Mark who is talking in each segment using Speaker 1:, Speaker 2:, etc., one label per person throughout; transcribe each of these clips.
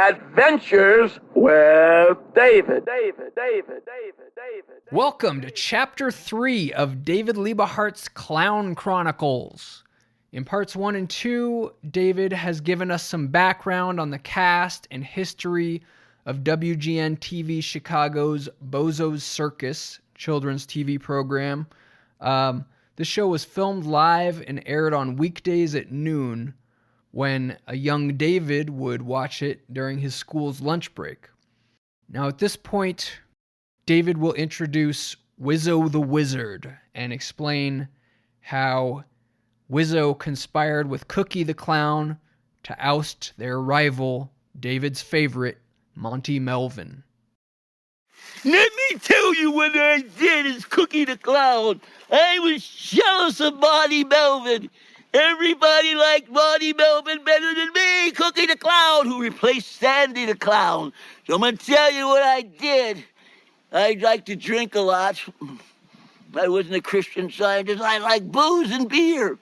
Speaker 1: Adventures with David.
Speaker 2: Welcome to Chapter 3 of David Liebe Hart's Clown Chronicles. In parts 1 and 2, David has given us some background on the cast and history of WGN-TV Chicago's Bozo's Circus children's TV program. The show was filmed live and aired on weekdays at noon, when a young David would watch it during his school's lunch break. Now at this point, David will introduce Wizzo the Wizard and explain how Wizzo conspired with Cookie the Clown to oust their rival, David's favorite, Monty Melvin.
Speaker 3: Let me tell you what I did as Cookie the Clown. I was jealous of Monty Melvin. Everybody liked Monty Melvin better than me, Cookie the Clown, who replaced Sandy the Clown. So I'm going to tell you what I did. I like to drink a lot. I wasn't a Christian Scientist. I like booze and beer.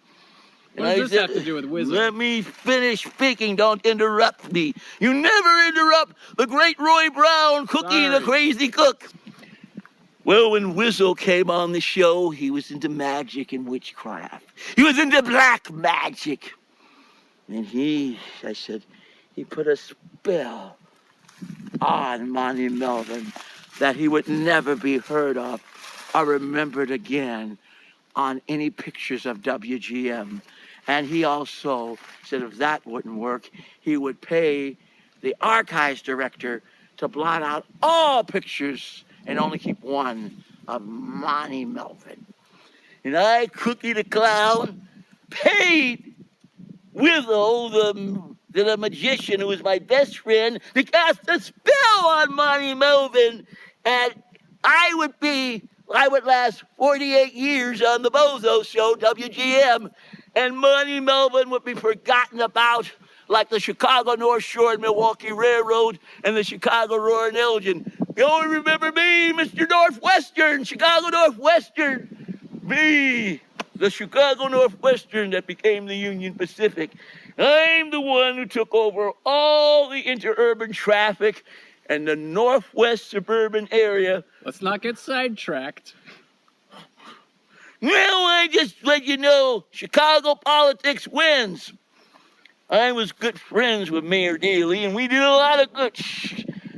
Speaker 2: What does this have to do with Wizard?
Speaker 3: Let me finish speaking. Don't interrupt me. You never interrupt the great Roy Brown, Cookie the Crazy Cook. Well, when Wizzo came on the show, he was into magic and witchcraft. He was into black magic. And he put a spell on Monty Melvin that he would never be heard of or remembered again on any pictures of WGM. And he also said if that wouldn't work, he would pay the archives director to blot out all pictures and only keep one of Monty Melvin. And I, Cookie the Clown, paid Wizzo, the magician who was my best friend, to cast a spell on Monty Melvin. And I would last 48 years on the Bozo Show, WGM, and Monty Melvin would be forgotten about like the Chicago North Shore and Milwaukee Railroad and the Chicago Roaring Elgin. You only remember me, Mr. Northwestern, Chicago Northwestern. Me, the Chicago Northwestern that became the Union Pacific. I'm the one who took over all the interurban traffic and the northwest suburban area.
Speaker 2: Let's not get sidetracked.
Speaker 3: Well, I just let you know, Chicago politics wins. I was good friends with Mayor Daley, and we did a lot of good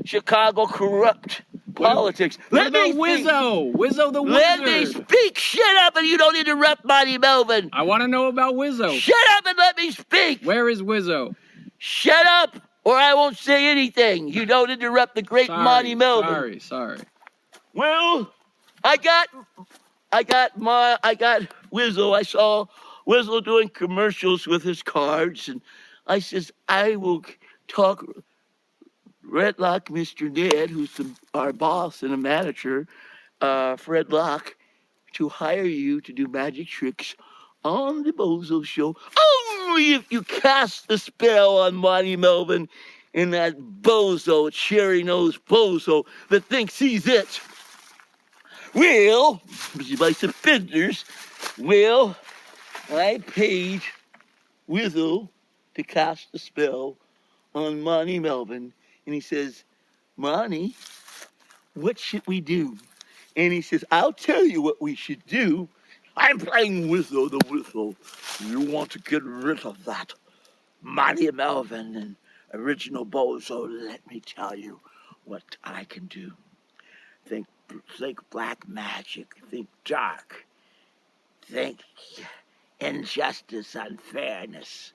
Speaker 3: Chicago corrupt politics.
Speaker 2: What about Wizzo? Wizzo the Wizard.
Speaker 3: Let me speak. Shut up and you don't interrupt Monty Melvin.
Speaker 2: I want to know about Wizzo.
Speaker 3: Shut up and let me speak.
Speaker 2: Where is Wizzo?
Speaker 3: Shut up or I won't say anything. You don't interrupt the great Monty Melvin.
Speaker 2: Sorry.
Speaker 3: Well, I got Wizzo. I saw Wizzo doing commercials with his cards, and I says, I will talk Red Lock, Mr. Ned, who's our boss and a manager, Fred Locke, to hire you to do magic tricks on the Bozo Show, only if you cast the spell on Monty Melvin and that bozo, cherry-nosed bozo that thinks he's it. Well, by some business, I paid Wizzo to cast the spell on Monty Melvin. And he says, Monty, what should we do? And he says, I'll tell you what we should do. I'm playing Wizzo the Wizzo. You want to get rid of that Monty Melvin and original bozo, let me tell you what I can do. Think black magic. Think dark. Think injustice, unfairness.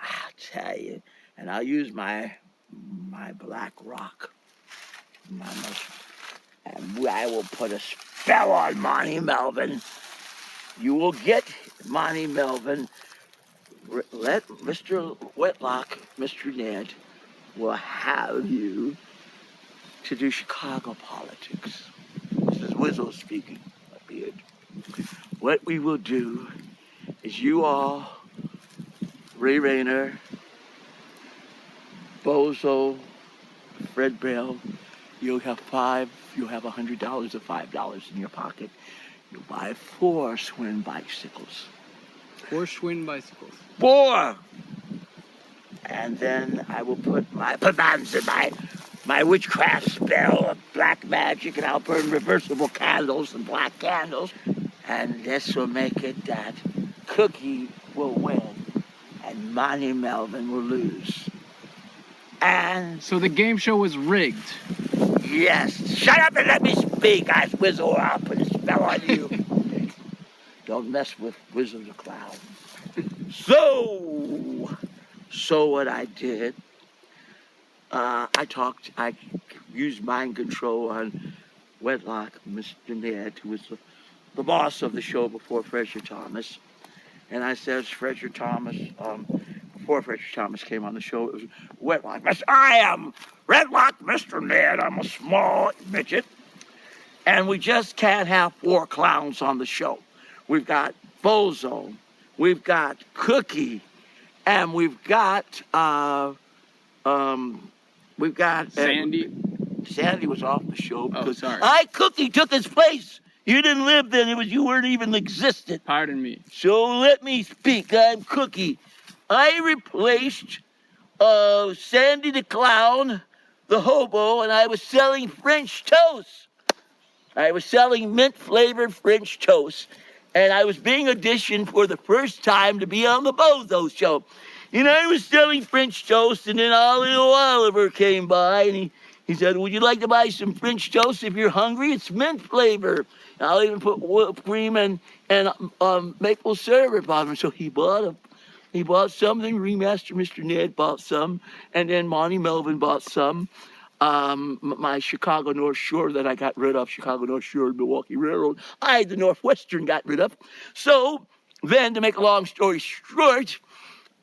Speaker 3: I'll tell you. And I'll use my black rock. And I will put a spell on Monty Melvin. You will get Monty Melvin. Let Mr. Whitlock, Mr. Ned, will have you to do Chicago politics. This is Wizzo speaking, my beard. What we will do is you all, Ray Rayner, Bozo, Fred Bell, you'll have $100 of $5 in your pocket. You'll buy 4 Schwinn bicycles.
Speaker 2: 4 Schwinn bicycles.
Speaker 3: 4! And then I will put my witchcraft spell of black magic, and I'll burn reversible candles and black candles. And this will make it that Cookie will win and Monty Melvin will lose. And
Speaker 2: So the game show was rigged.
Speaker 3: yes, shut up and let me speak. I Wizzle, I'll put a spell on you. Don't mess with Wizzle the Clown. So what I did, I used mind control on Wedlock, Mr. Ned, who was the boss of the show before Frederick Thomas. And I said, Frederick Thomas, before Frederick Thomas came on the show, it was Wedlock. I am Wedlock, Mr. Ned. I'm a small midget. And we just can't have 4 clowns on the show. We've got Bozo, we've got Cookie, and we've got
Speaker 2: Sandy.
Speaker 3: Sandy was off the show because
Speaker 2: sorry.
Speaker 3: Cookie took his place. You didn't live then. You weren't even existed.
Speaker 2: Pardon me.
Speaker 3: So let me speak. I'm Cookie. I replaced Sandy the Clown, the hobo, and I was selling French toast. I was selling mint-flavored French toast, and I was being auditioned for the first time to be on the Bozo show. And I was selling French toast, and then Oliver came by, and he said, would you like to buy some French toast if you're hungry? It's mint flavor. I'll even put whipped cream and maple syrup on them. So he bought something. Remaster Mr. Ned bought some, and then Monty Melvin bought some. My Chicago North Shore that I got rid of, Chicago North Shore, Milwaukee Railroad, the Northwestern got rid of. So then, to make a long story short,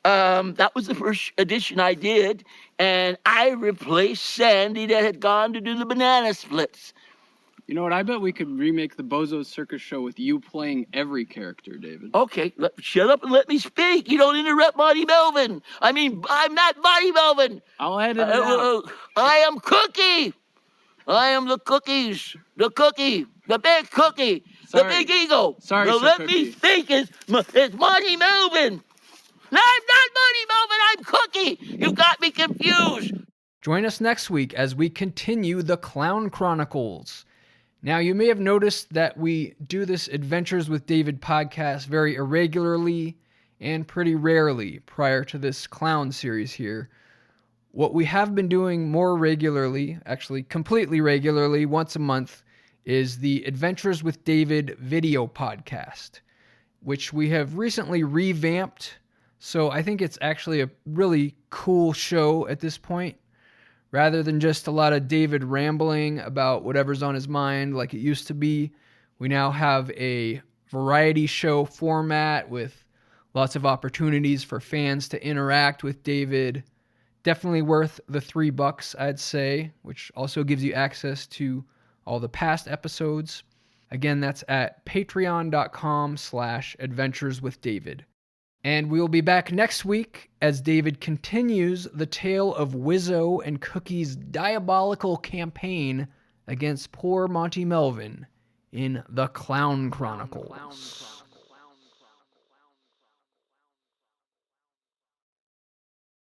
Speaker 3: that was the first edition I did, and I replaced Sandy that had gone to do the banana splits.
Speaker 2: You know what? I bet we could remake the Bozo Circus show with you playing every character, David.
Speaker 3: Okay, shut up and let me speak. You don't interrupt Monty Melvin. I mean, I'm not Monty Melvin.
Speaker 2: I'll edit it out.
Speaker 3: I am Cookie. I am the cookies. The cookie. The big cookie.
Speaker 2: Sorry.
Speaker 3: The big eagle.
Speaker 2: Sorry,
Speaker 3: now
Speaker 2: Sir
Speaker 3: let
Speaker 2: Cookie.
Speaker 3: me speak. It's Monty Melvin. No, I'm not Monty Melvin. I'm Cookie. You got me confused.
Speaker 2: Join us next week as we continue the Clown Chronicles. Now, you may have noticed that we do this Adventures with David podcast very irregularly and pretty rarely prior to this clown series here. What we have been doing more regularly, actually completely regularly, once a month, is the Adventures with David video podcast, which we have recently revamped. So I think it's actually a really cool show at this point. Rather than just a lot of David rambling about whatever's on his mind like it used to be, we now have a variety show format with lots of opportunities for fans to interact with David. Definitely worth the $3, I'd say, which also gives you access to all the past episodes. Again, that's at patreon.com/adventureswithdavid. And we will be back next week as David continues the tale of Wizzo and Cookie's diabolical campaign against poor Monty Melvin in the Clown Chronicles.